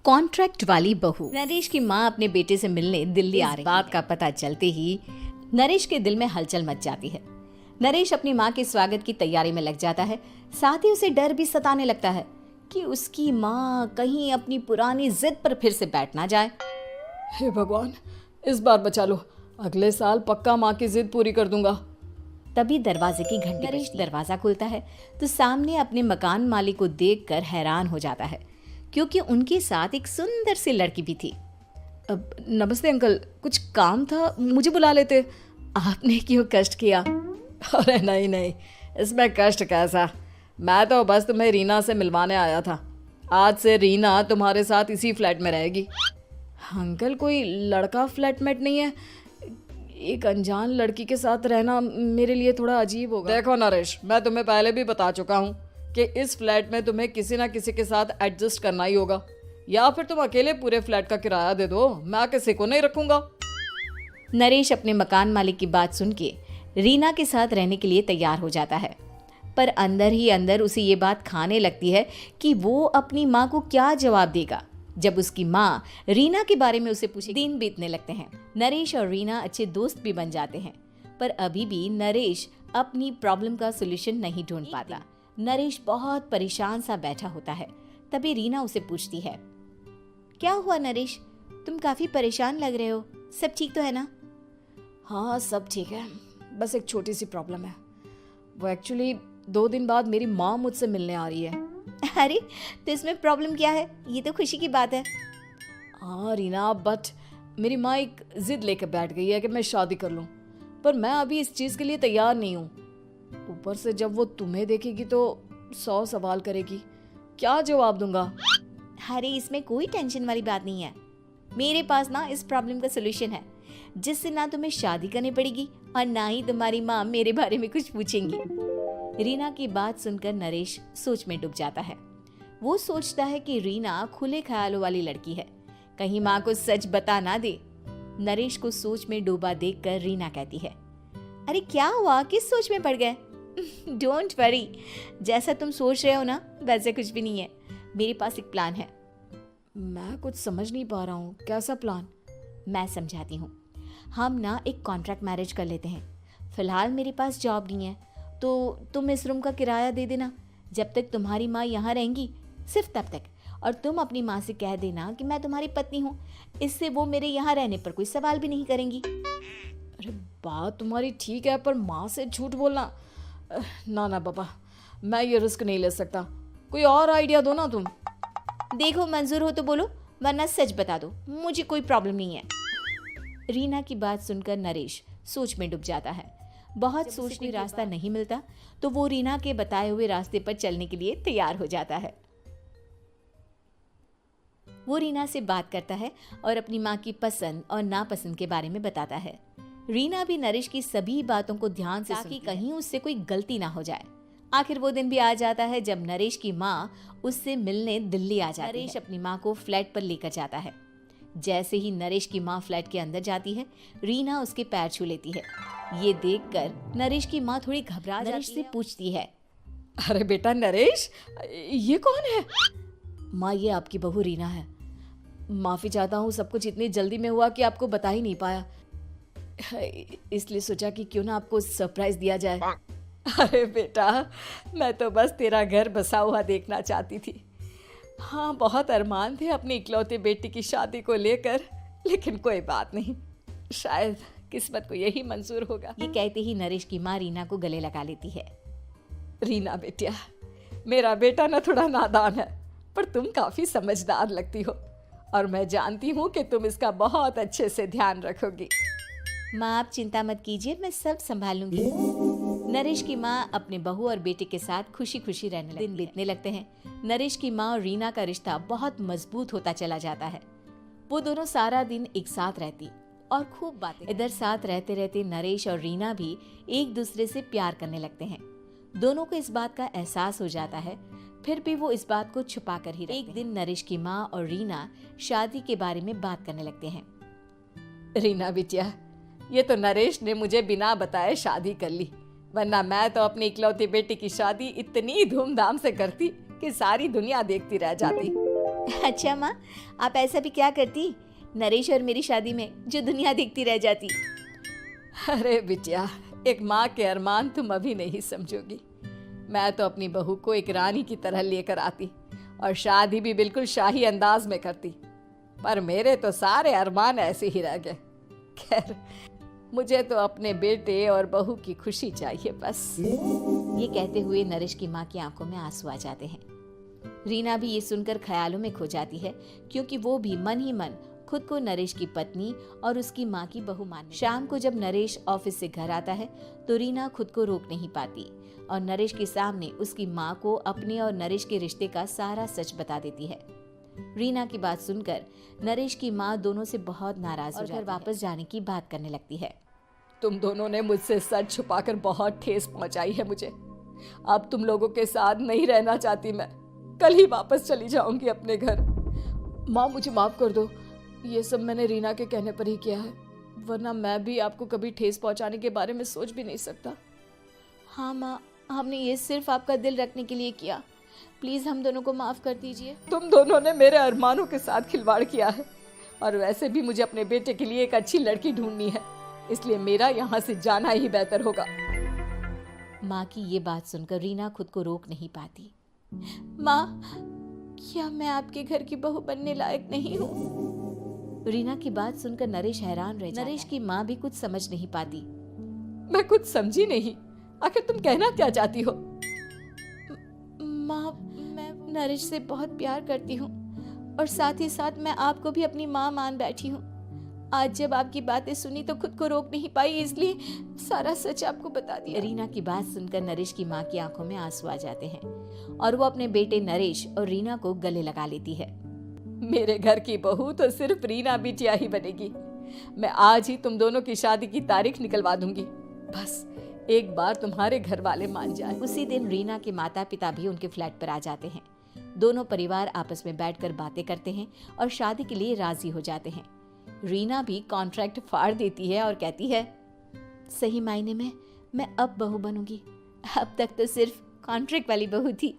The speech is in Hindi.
कॉन्ट्रैक्ट वाली बहू। नरेश की माँ अपने बेटे से मिलने दिल्ली आ रही। बात का पता चलते ही नरेश के दिल में हलचल मच जाती है। नरेश अपनी माँ के स्वागत की तैयारी में लग जाता है। साथ ही उसे डर भी सताने लगता है कि उसकी माँ कहीं अपनी पुरानी जिद पर फिर से बैठ ना जाए। हे भगवान, इस बार बचा लो, अगले साल पक्का माँ की जिद पूरी कर दूंगा। तभी दरवाजे की घंटी नरेश दरवाजा खुलता है तो सामने अपने मकान मालिक को देखकर हैरान हो जाता है, क्योंकि उनके साथ एक सुंदर सी लड़की भी थी। अब नमस्ते अंकल, कुछ काम था, मुझे बुला लेते। आपने क्यों कष्ट किया? अरे नहीं नहीं, इसमें कष्ट कैसा, मैं तो बस तुम्हें रीना से मिलवाने आया था। आज से रीना तुम्हारे साथ इसी फ्लैट में रहेगी। अंकल, कोई लड़का फ्लैटमेट नहीं है? एक अनजान लड़की के साथ रहना मेरे लिए थोड़ा अजीब होगा। देखो नरेश, मैं तुम्हें पहले भी बता चुका हूँ कि इस फ्लैट में तुम्हें किसी ना किसी के साथ एडजस्ट करना ही होगा, या फिर तुम अकेले पूरे फ्लैट का किराया दे दो, मैं किसी को नहीं रखूंगा। नरेश अपने मकान मालिक की बात सुन के रीना के साथ रहने के लिए तैयार हो जाता है, पर अंदर ही अंदर उसे ये बात खाने लगती है कि वो अपनी माँ को क्या जवाब देगा जब उसकी माँ रीना के बारे में उसे पूछे। दिन बीतने लगते हैं। नरेश और रीना अच्छे दोस्त भी बन जाते हैं, पर अभी भी नरेश अपनी प्रॉब्लम का सोल्यूशन नहीं ढूंढ पाता। नरेश बहुत परेशान सा बैठा होता है। तभी रीना उसे पूछती है, क्या हुआ नरेश, तुम काफी परेशान लग रहे हो, सब ठीक तो है ना? हाँ सब ठीक है, बस एक छोटी सी प्रॉब्लम है। वो एक्चुअली 2 दिन बाद मेरी माँ मुझसे मिलने आ रही है। अरे तो इसमें प्रॉब्लम क्या है, ये तो खुशी की बात है। हाँ रीना, बट मेरी माँ एक जिद लेकर बैठ गई है कि मैं शादी कर लूँ, पर मैं अभी इस चीज़ के लिए तैयार नहीं हूँ। ऊपर से जब वो तुम्हें देखेगी तो 100 सवाल करेगी, क्या जवाब दूंगा? अरे इसमें कोई टेंशन वाली बात नहीं है, मेरे पास ना इस प्रॉब्लम का सोल्यूशन है, जिससे ना तुम्हें शादी करनी पड़ेगी और ना ही तुम्हारी माँ मेरे बारे में कुछ पूछेंगी। रीना की बात सुनकर नरेश सोच में डूब जाता है। वो सोचता है कि रीना खुले ख्यालों वाली लड़की है, कहीं माँ को सच बता ना दे। नरेश को सोच में डूबा देखकर रीना कहती है, अरे क्या हुआ, किस सोच में पड़ गए? डोंट वरी, जैसा तुम सोच रहे हो ना वैसे कुछ भी नहीं है, मेरे पास एक प्लान है। मैं कुछ समझ नहीं पा रहा हूँ, कैसा प्लान? मैं समझाती हूँ। हम ना एक कॉन्ट्रैक्ट मैरिज कर लेते हैं। फिलहाल मेरे पास जॉब नहीं है, तो तुम इस रूम का किराया दे देना जब तक तुम्हारी माँ यहाँ रहेंगी, सिर्फ तब तक। और तुम अपनी माँ से कह देना कि मैं तुम्हारी पत्नी हूँ, इससे वो मेरे यहाँ रहने पर कोई सवाल भी नहीं करेंगी। अरे बात तुम्हारी ठीक है, पर माँ से झूठ बोलना, ना ना पापा, मैं ये रिस्क नहीं ले सकता। कोई और आइडिया दो ना तुम। देखो मंजूर हो तो बोलो, वरना सच बता दो, मुझे कोई प्रॉब्लम नहीं है। रीना की बात सुनकर नरेश सोच में डूब जाता है। बहुत सोचने रास्ता नहीं मिलता तो वो रीना के बताए हुए रास्ते पर चलने के लिए तैयार हो जाता है। वो रीना से बात करता है और अपनी माँ की पसंद और नापसंद के बारे में बताता है। रीना भी नरेश की सभी बातों को ध्यान से सुनती है, ताकि कहीं उससे कोई गलती ना हो जाए। आखिर वो दिन भी आ जाता है जब नरेश की माँ उससे मिलने दिल्ली आ जाती है। नरेश अपनी माँ को फ्लैट पर लेकर जाता है। जैसे ही नरेश की माँ फ्लैट के अंदर जाती है, रीना उसके पैर छू लेती है। ये देखकर नरेश की माँ थोड़ी घबरा जाती है। नरेश से पूछती है, अरे बेटा नरेश, ये कौन है? माँ, ये आपकी बहू रीना है। माफी चाहता हूँ, सब कुछ इतनी जल्दी में हुआ कि आपको बता ही नहीं पाया, इसलिए सोचा कि क्यों ना आपको सरप्राइज दिया जाए। अरे बेटा, मैं तो बस तेरा घर बसा हुआ देखना चाहती थी। हाँ, बहुत अरमान थे अपनी इकलौते बेटी की शादी को लेकर, लेकिन कोई बात नहीं, शायद किस्मत को यही मंजूर होगा। ये कहते ही नरेश की माँ रीना को गले लगा लेती है। रीना बेटिया, मेरा बेटा ना थोड़ा नादान है, पर तुम काफी समझदार लगती हो, और मैं जानती हूँ कि तुम इसका बहुत अच्छे से ध्यान रखोगी। माँ आप चिंता मत कीजिए, मैं सब संभाल लूंगी। नरेश की माँ अपने बहू और बेटे के साथ खुशी खुशी रहने लगती है। दिन बीतने लगते हैं। नरेश की माँ और रीना का रिश्ता बहुत मजबूत होता चला जाता है। वो दोनों सारा दिन एक साथ रहती और खूब बातें। इधर साथ रहते रहते नरेश और रीना भी एक दूसरे से प्यार करने लगते हैं। दोनों को इस बात का एहसास हो जाता है, फिर भी वो इस बात को छुपा कर ही रखते हैं। एक दिन नरेश की माँ और रीना शादी के बारे में बात करने लगते हैं। रीना बिटिया, ये तो नरेश ने मुझे बिना बताए शादी कर ली, वरना मैं तो अपनी इकलौती बेटी की शादी इतनी धूमधाम से करती कि सारी दुनिया देखती रह जाती। अच्छा माँ, आप ऐसा भी क्या करती नरेश और मेरी शादी में जो दुनिया देखती रह जाती। अरे बिटिया, एक माँ के अरमान तुम अभी नहीं समझोगी। मैं तो अपनी बहू को एक रानी की तरह लेकर आती और शादी भी बिल्कुल शाही अंदाज में करती, पर मेरे तो सारे अरमान ऐसे ही रह गए। खैर, मुझे तो अपने बेटे और बहू की खुशी चाहिए बस। ये कहते हुए नरेश की माँ की आंखों में आंसू आ जाते हैं। रीना भी ये सुनकर ख्यालों में खो जाती है, क्योंकि वो भी मन ही मन खुद को नरेश की पत्नी और उसकी माँ की बहू मानने। शाम को जब नरेश ऑफिस से घर आता है तो रीना खुद को रोक नहीं पाती और नरेश के सामने उसकी माँ को अपने और नरेश के रिश्ते का सारा सच बता देती है। रीना की बात सुनकर नरेश की माँ दोनों से बहुत नाराज हो कर वापस जाने की बात करने लगती है। तुम दोनों ने मुझसे सच छुपाकर बहुत ठेस पहुंचाई है मुझे। अब तुम लोगों के साथ नहीं रहना चाहती मैं। कल ही वापस चली जाऊंगी अपने घर। माँ, मुझे माफ कर दो। ये सब मैंने रीना के कहने पर ही किया है, वरना मैं भी आपको कभी ठेस पहुंचाने के बारे में सोच भी नहीं सकता। हाँ माँ, हमने ये सिर्फ आपका दिल रखने के लिए किया। प्लीज हम दोनों को माफ कर दीजिए। तुम दोनों ने मेरे अरमानों के साथ खिलवाड़ किया है, और वैसे भी मुझे अपने बेटे के लिए एक अच्छी लड़की ढूंढनी है, इसलिए मेरा यहाँ से जाना ही बेहतर होगा। माँ की ये बात सुनकर रीना खुद को रोक नहीं पाती। माँ, क्या मैं आपके घर की बहू बनने लायक नहीं हूँ? रीना की बात सुनकर नरेश हैरान रह जाता है। नरेश की माँ भी कुछ समझ नहीं पाती। मैं कुछ समझी नहीं, आखिर तुम कहना क्या चाहती हो? माँ, मैं नरेश से बहुत प्यार करती हूँ और साथ ही साथ मैं आपको भी अपनी माँ मान बैठी हूँ। आज जब आपकी बातें सुनी तो खुद को रोक नहीं पाई, इसलिए सारा सच आपको बता दिया। रीना की बात सुनकर नरेश की माँ की आंखों में आंसू आ जाते हैं और वो अपने बेटे नरेश और रीना को गले लगा लेती है। मेरे घर की बहू तो सिर्फ रीना बिटिया ही बनेगी। मैं आज ही तुम दोनों की शादी की तारीख निकलवा दूंगी, बस एक बार तुम्हारे घर वाले मान जाए। उसी दिन रीना के माता पिता भी उनके फ्लैट पर आ जाते हैं। दोनों परिवार आपस में बैठकर बातें करते हैं और शादी के लिए राजी हो जाते हैं। रीना भी कॉन्ट्रैक्ट फाड़ देती है और कहती है, सही मायने में मैं अब बहू बनूंगी। अब तक तो सिर्फ कॉन्ट्रैक्ट वाली बहू थी।